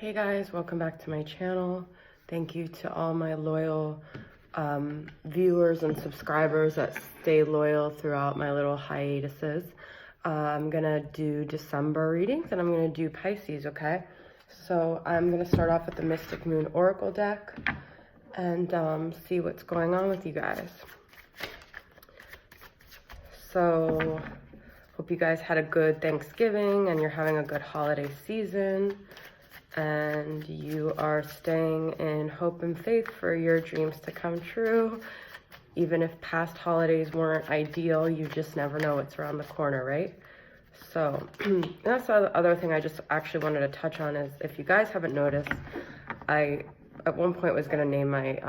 Hey guys, welcome back to my channel. Thank you to all my loyal viewers and subscribers that stay loyal throughout my little hiatuses. I'm gonna do December readings and I'm gonna do Pisces, okay? So I'm gonna start off with the Mystic Moon Oracle deck and see what's going on with you guys. So, hope you guys had a good Thanksgiving and you're having a good holiday season. And you are staying in hope and faith for your dreams to come true. Even if past holidays weren't ideal, you just never know what's around the corner, right? So that's the other thing I just actually wanted to touch on is, if you guys haven't noticed, I at one point was going to name my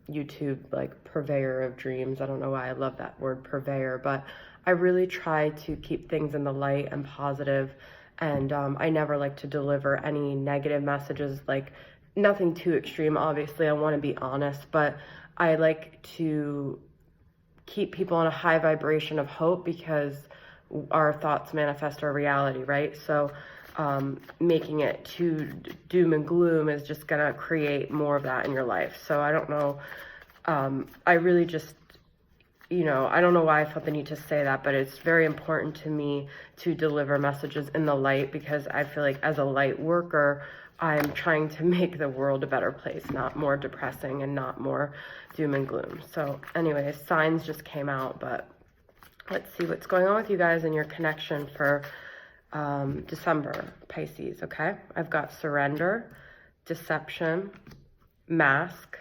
YouTube like Purveyor of Dreams. I don't know why I love that word purveyor, but I really try to keep things in the light and positive. And I never like to deliver any negative messages, like nothing too extreme. Obviously, I want to be honest, but I like to keep people on a high vibration of hope because our thoughts manifest our reality, right? So making it too doom and gloom is just going to create more of that in your life. So I don't know. I really just, I don't know why I felt the need to say that, but it's very important to me to deliver messages in the light, because I feel like as a light worker, I'm trying to make the world a better place, not more depressing and not more doom and gloom. So anyways, signs just came out, but let's see what's going on with you guys and your connection for December, Pisces, okay? I've got surrender, deception, mask,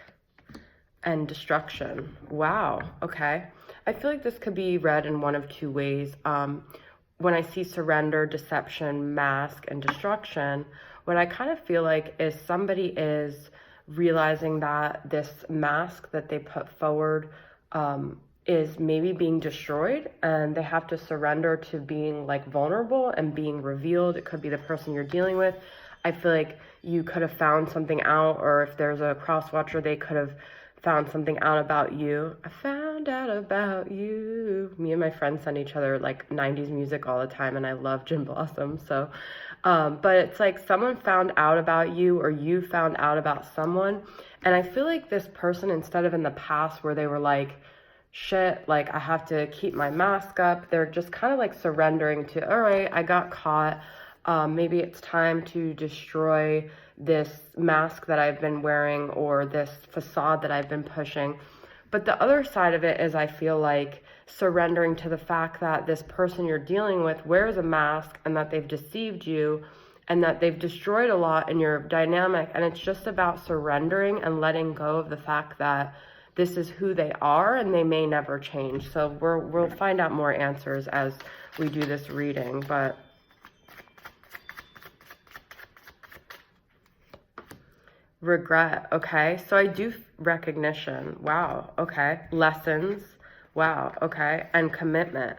and destruction. Wow, okay. I feel like this could be read in one of two ways. When I see surrender, deception, mask, and destruction, what I kind of feel like is somebody is realizing that this mask that they put forward is maybe being destroyed, and they have to surrender to being like vulnerable and being revealed. It could be the person you're dealing with. I feel like you could have found something out, or if there's a cross watcher, they could have found something out about you. I found out about you. Me and my friends send each other like 90s music all the time, and I love Gin Blossom. So, but it's like someone found out about you, or you found out about someone. And I feel like this person, instead of in the past where they were like, shit, like I have to keep my mask up, they're just kind of like surrendering to, all right, I got caught. Maybe it's time to destroy this mask that I've been wearing, or this facade that I've been pushing. But the other side of it is, I feel like surrendering to the fact that this person you're dealing with wears a mask, and that they've deceived you, and that they've destroyed a lot in your dynamic. And it's just about surrendering and letting go of the fact that this is who they are and they may never change. So we'll find out more answers as we do this reading. But regret, okay? So I do recognition, wow, okay. Lessons, wow, okay. And commitment.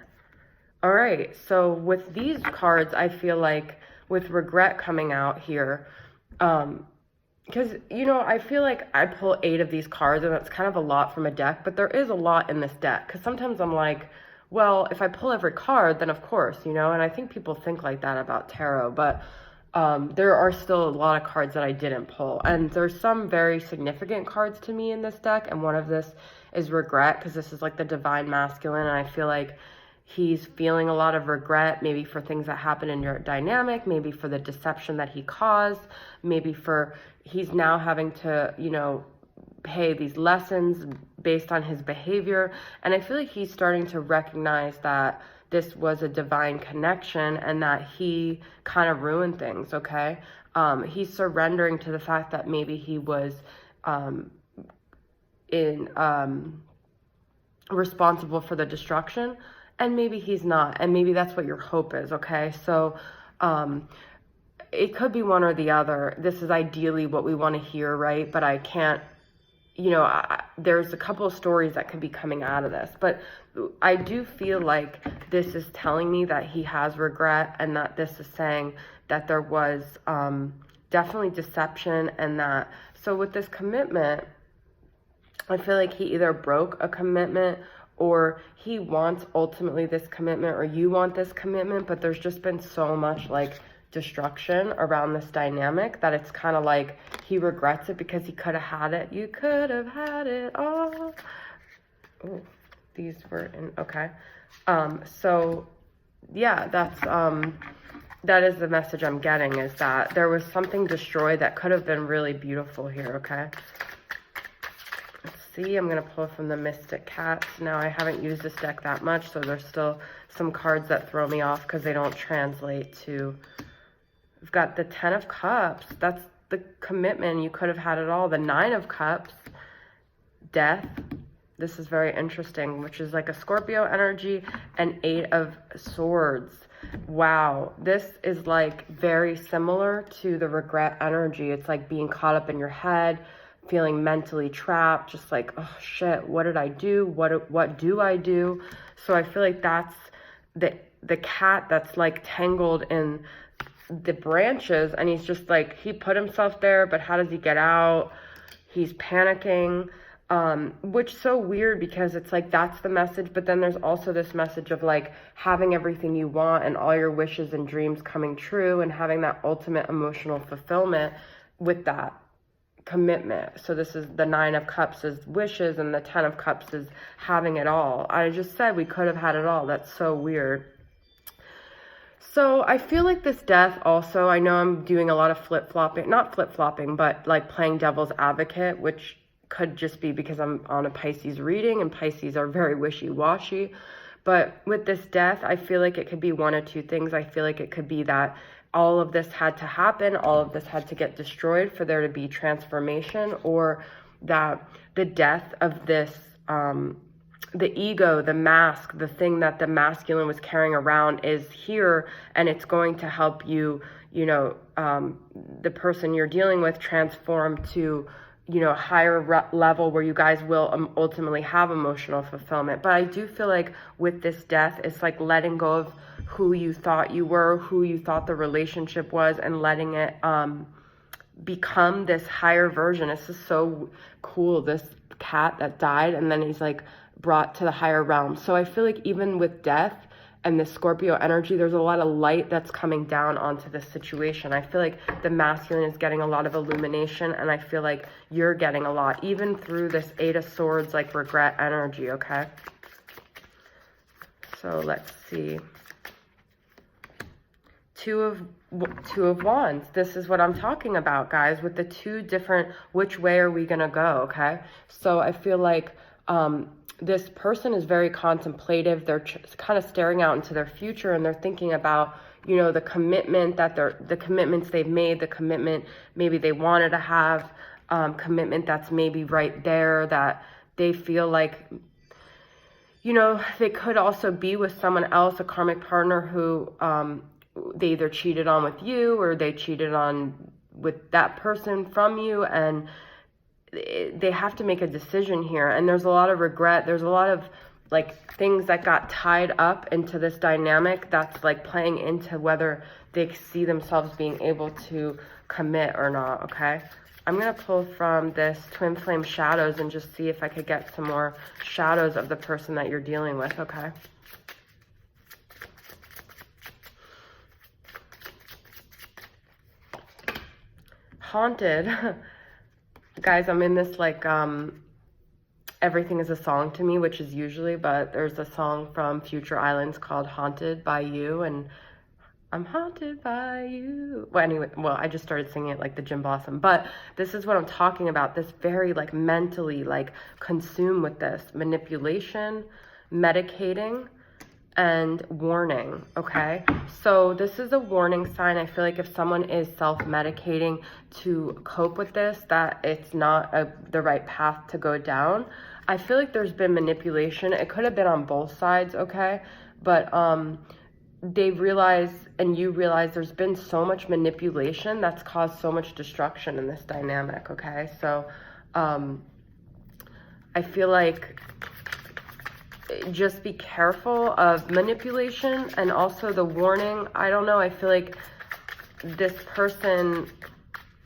All right, so with these cards, I feel like with regret coming out here, because, I feel like I pull 8 of these cards, and that's kind of a lot from a deck, but there is a lot in this deck, because sometimes I'm like, well, if I pull every card, then of course, and I think people think like that about tarot, but there are still a lot of cards that I didn't pull, and there's some very significant cards to me in this deck, and one of this is regret, because this is like the divine masculine, and I feel like he's feeling a lot of regret, maybe for things that happened in your dynamic, maybe for the deception that he caused, maybe for he's now having to, pay these lessons based on his behavior. And I feel like he's starting to recognize that this was a divine connection and that he kind of ruined things, okay? He's surrendering to the fact that maybe he was responsible for the destruction, and maybe he's not, and maybe that's what your hope is, okay? So it could be one or the other. This is ideally what we want to hear, right? But I can't, there's a couple of stories that could be coming out of this, but I do feel like this is telling me that he has regret, and that this is saying that there was definitely deception, and that, so with this commitment, I feel like he either broke a commitment, or he wants ultimately this commitment, or you want this commitment, but there's just been so much like destruction around this dynamic, that it's kind of like he regrets it because he could have had it. You could have had it all. Oh, these were in, okay. So yeah, that is the message I'm getting, is that there was something destroyed that could have been really beautiful here, okay? Let's see, I'm going to pull from the Mystic Cats. Now, I haven't used this deck that much, so there's still some cards that throw me off because they don't translate to... We've got the 10 of Cups. That's the commitment. You could have had it all. The 9 of Cups. Death. This is very interesting, which is like a Scorpio energy, and 8 of Swords. Wow, this is like very similar to the regret energy. It's like being caught up in your head, feeling mentally trapped, just like, oh shit, what did I do? What do I do? So I feel like that's the cat that's like tangled in the branches, and he's just like, he put himself there, but how does he get out? He's panicking. Which so weird, because it's like, that's the message, but then there's also this message of like having everything you want and all your wishes and dreams coming true, and having that ultimate emotional fulfillment with that commitment. So this is the 9 of Cups is wishes, and the 10 of Cups is having it all. I just said we could have had it all. That's so weird. So I feel like this death also, I know I'm doing a lot of flip-flopping, not flip-flopping, but like playing devil's advocate, which could just be because I'm on a Pisces reading, and Pisces are very wishy-washy. But with this death, I feel like it could be one of two things. I feel like it could be that all of this had to happen, all of this had to get destroyed for there to be transformation, or that the death of this, the ego, the mask, the thing that the masculine was carrying around is here, and it's going to help you, you know, the person you're dealing with transform to, you know, higher level where you guys will ultimately have emotional fulfillment. But I do feel like with this death, it's like letting go of who you thought you were, who you thought the relationship was, and letting it become this higher version. This is so cool, this cat that died, and then he's like brought to the higher realm. So I feel like even with death and the Scorpio energy, there's a lot of light that's coming down onto this situation. I feel like the masculine is getting a lot of illumination, and I feel like you're getting a lot, even through this 8 of Swords, like regret energy, okay? So let's see. Two of Wands. This is what I'm talking about, guys, with the two different, which way are we gonna go, okay? So I feel like this person is very contemplative. They're kind of staring out into their future, and they're thinking about, you know, the commitment that the commitments they've made, the commitment maybe they wanted to have, commitment that's maybe right there, that they feel like, you know, they could also be with someone else, a karmic partner who they either cheated on with you, or they cheated on with that person from you, and they have to make a decision here. And there's a lot of regret. There's a lot of like things that got tied up into this dynamic that's like playing into whether they see themselves being able to commit or not, okay? I'm going to pull from this Twin Flame Shadows and just see if I could get some more shadows of the person that you're dealing with, okay? Haunted. Guys, I'm in this like everything is a song to me, which is usually, but there's a song from Future Islands called Haunted by You, and I'm haunted by you. Well, anyway, I just started singing it like the Jim Blossom, but this is what I'm talking about. This very like mentally like consumed with this manipulation, medicating, and warning, okay? So this is a warning sign. I feel like if someone is self-medicating to cope with this, that it's not the right path to go down. I feel like there's been manipulation. It could have been on both sides, okay? But they realize, and you realize, there's been so much manipulation that's caused so much destruction in this dynamic, okay? So I feel like just be careful of manipulation, and also the warning. I don't know, I feel like this person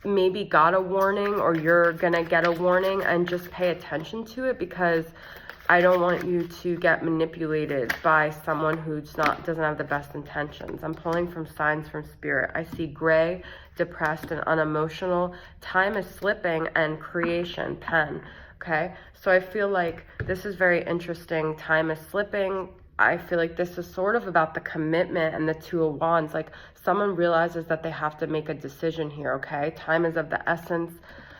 maybe got a warning, or you're gonna get a warning, and just pay attention to it, because I don't want you to get manipulated by someone who's doesn't have the best intentions. I'm pulling from signs from spirit. I see gray, depressed, and unemotional. Time is slipping, and creation, pen. Okay, so I feel like this is very interesting. Time is slipping. I feel like this is sort of about the commitment and the Two of Wands. Like someone realizes that they have to make a decision here, okay? Time is of the essence.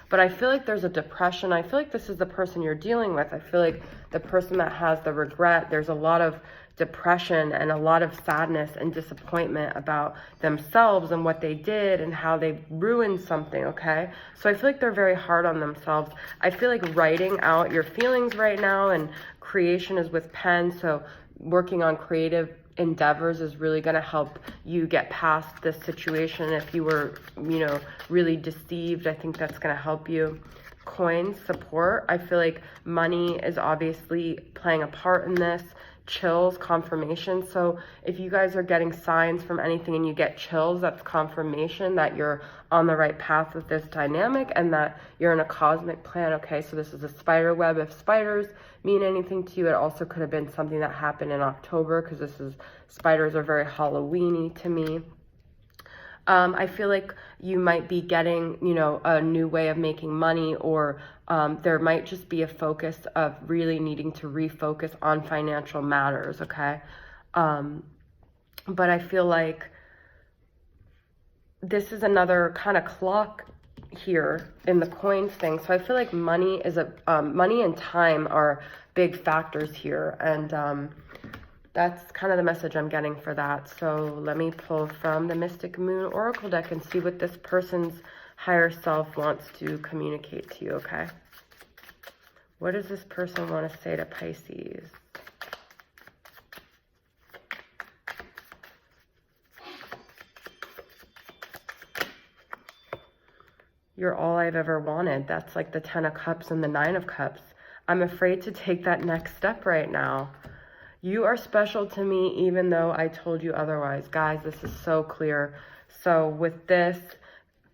But I feel like there's a depression. I feel like this is the person you're dealing with. I feel like the person that has the regret, there's a lot of depression and a lot of sadness and disappointment about themselves and what they did and how they ruined something, okay? So I feel like they're very hard on themselves. I feel like writing out your feelings right now, and creation is with pen, so working on creative endeavors is really going to help you get past this situation. If you were, really deceived, I think that's going to help you. Coins, support. I feel like money is obviously playing a part in this. Chills, confirmation. So if you guys are getting signs from anything and you get chills, that's confirmation that you're on the right path with this dynamic and that you're in a cosmic plan. Okay, so this is a spider web. If spiders mean anything to you, it also could have been something that happened in October, because spiders are very Halloween-y to me. I feel like you might be getting, a new way of making money, or there might just be a focus of really needing to refocus on financial matters, okay? But I feel like this is another kind of clock here in the coins thing. So I feel like money and time are big factors here, and that's kind of the message I'm getting for that. So let me pull from the Mystic Moon Oracle deck and see what this person's higher self wants to communicate to you, okay? What does this person want to say to Pisces? You're all I've ever wanted. That's like the 10 of Cups and the 9 of Cups. I'm afraid to take that next step right now. You are special to me even though I told you otherwise. Guys, this is so clear. So with this,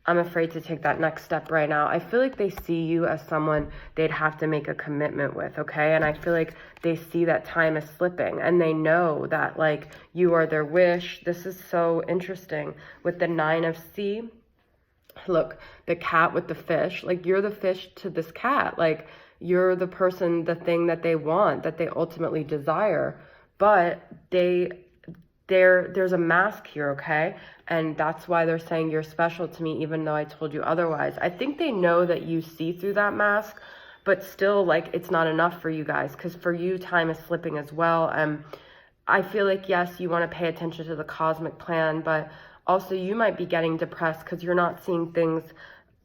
I'm afraid to take that next step right now. I feel like they see you as someone they'd have to make a commitment with, okay? And I feel like they see that time is slipping, and they know that, like, you are their wish. This is so interesting. With the 9 of C, look, the cat with the fish. Like, you're the fish to this cat. Like, you're the person, the thing that they want, that they ultimately desire. But there's a mask here, okay? And that's why they're saying you're special to me, even though I told you otherwise. I think they know that you see through that mask, but still, like, it's not enough for you guys, because for you, time is slipping as well. I feel like, yes, you want to pay attention to the cosmic plan, but also you might be getting depressed because you're not seeing things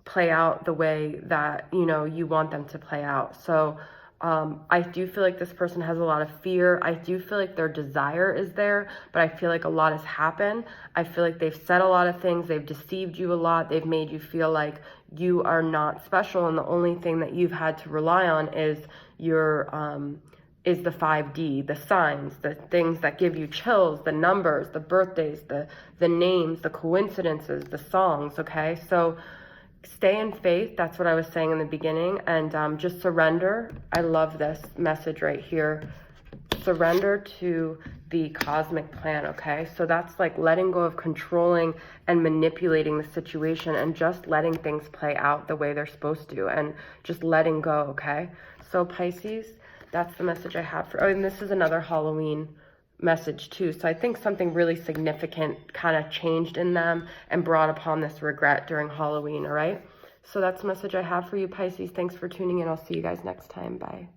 play out the way that, you want them to play out. So I do feel like this person has a lot of fear. I do feel like their desire is there, but I feel like a lot has happened. I feel like they've said a lot of things. They've deceived you a lot. They've made you feel like you are not special, and the only thing that you've had to rely on is is the 5D, the signs, the things that give you chills, the numbers, the birthdays, the names, the coincidences, the songs, okay? So stay in faith. That's what I was saying in the beginning. And just surrender. I love this message right here. Surrender to the cosmic plan, okay? So that's like letting go of controlling and manipulating the situation, and just letting things play out the way they're supposed to, and just letting go, okay? So Pisces, that's the message I have for, and this is another Halloween message too. So I think something really significant kind of changed in them and brought upon this regret during Halloween, all right? So that's the message I have for you, Pisces. Thanks for tuning in. I'll see you guys next time. Bye.